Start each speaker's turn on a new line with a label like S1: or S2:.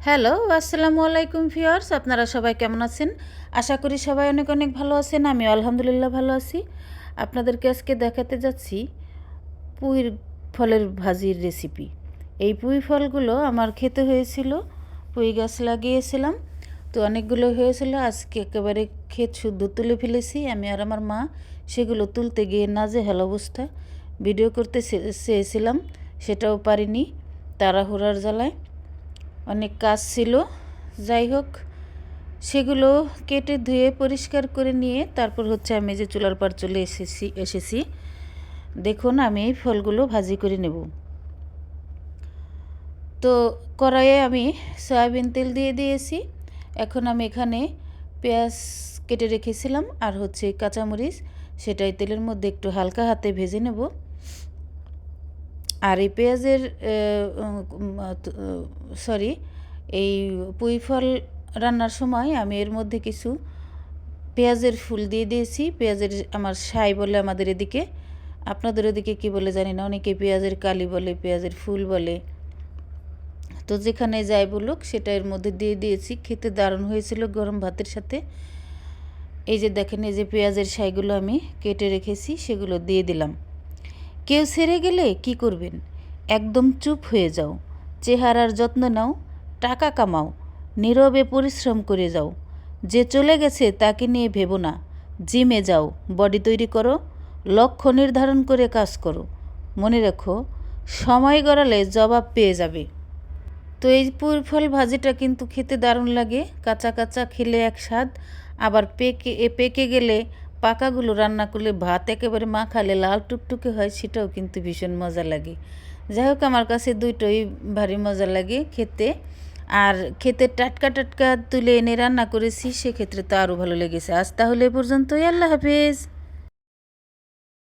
S1: Hello, আসসালামু আলাইকুম viewers. আপনারা সবাই কেমন আছেন? আশা করি সবাই অনেক অনেক ভালো আছেন। আমিও আলহামদুলিল্লাহ ভালো আছি। আপনাদেরকে আজকে দেখাতে যাচ্ছি পুঁই ফলের ভাজির রেসিপি। এই পুঁই ফলগুলো আমার খেতে হয়েছিল, পুঁই গাছ লাগিয়েছিলাম, তো অনেকগুলো হয়েছিল। আজকে একেবারে ক্ষেত শুদ্ধ তুলে ফেলেছি আমি আর আমার মা। সেগুলো তুলতে গিয়ে নাজেহাল অবস্থা। ভিডিও করতে চেয়েছিলাম, সেটাও পারিনি তাড়াহুড়ার জ্বালায়। অনেক কাজ ছিল, যাই হোক সেগুলো কেটে ধুয়ে পরিষ্কার করে নিয়ে তারপর আমি যে চুলার পাড় চলে এসেছি। দেখুন আমি এই ফলগুলো ভাজি করে নেব। তো কড়াইয়ে আমি সয়াবিন তেল দিয়ে দিয়েছি। এখন আমি এখানে পেঁয়াজ কেটে রেখেছিলাম আর কাঁচামরিচ, সেটাই তেলের মধ্যে একটু হালকা হাতে ভেজে নেব। আর এই পেঁয়াজের এই পুঁই ফল রান্নার সময় আমি এর মধ্যে কিছু পেঁয়াজের ফুল দিয়ে দিয়েছি। পেঁয়াজের আমার সাই বলে আমাদের এদিকে, আপনাদের ওদিকে কী বলে জানি না, অনেকে পেঁয়াজের কালি বলে, পেঁয়াজের ফুল বলে। তো যেখানে যাই বলুক সেটা এর মধ্যে দিয়ে দিয়েছি। খেতে দারুণ হয়েছিল গরম ভাতের সাথে। এই যে দেখেন, এই যে পেঁয়াজের সাইগুলো আমি কেটে রেখেছি, সেগুলো দিয়ে দিলাম। কেউ ছেড়ে গেলে কি করবেন? একদম চুপ হয়ে যাও, চেহারার যত্ন নাও, টাকা কামাও, নীরবে পরিশ্রম করে যাও। যে চলে গেছে তাকে নিয়ে ভেবো না। জিমে যাও, বডি তৈরি করো, লক্ষ্য নির্ধারণ করে কাজ করো। মনে রেখো, সময় গড়ালে জবাব পেয়ে যাবে। তো এই পুঁই ফল ভাজিটা কিন্তু খেতে দারুণ লাগে। কাঁচা কাঁচা খেলে এক স্বাদ, আবার পেকে গেলে পাকাগুলো রান্না করলে ভাত একেবারে মাখালে লাল টুকটুকে হয়, সেটাও কিন্তু ভীষণ মজা লাগে। যাই হোক, আমার কাছে দুটোই ভারী মজা লাগে খেতে। আর খেতে টাটকা টাটকা তুলে এনে রান্না করেছি, সেক্ষেত্রে তো আরও ভালো লেগেছে। আজ তাহলে এ পর্যন্তই। আল্লাহ হাফেজ।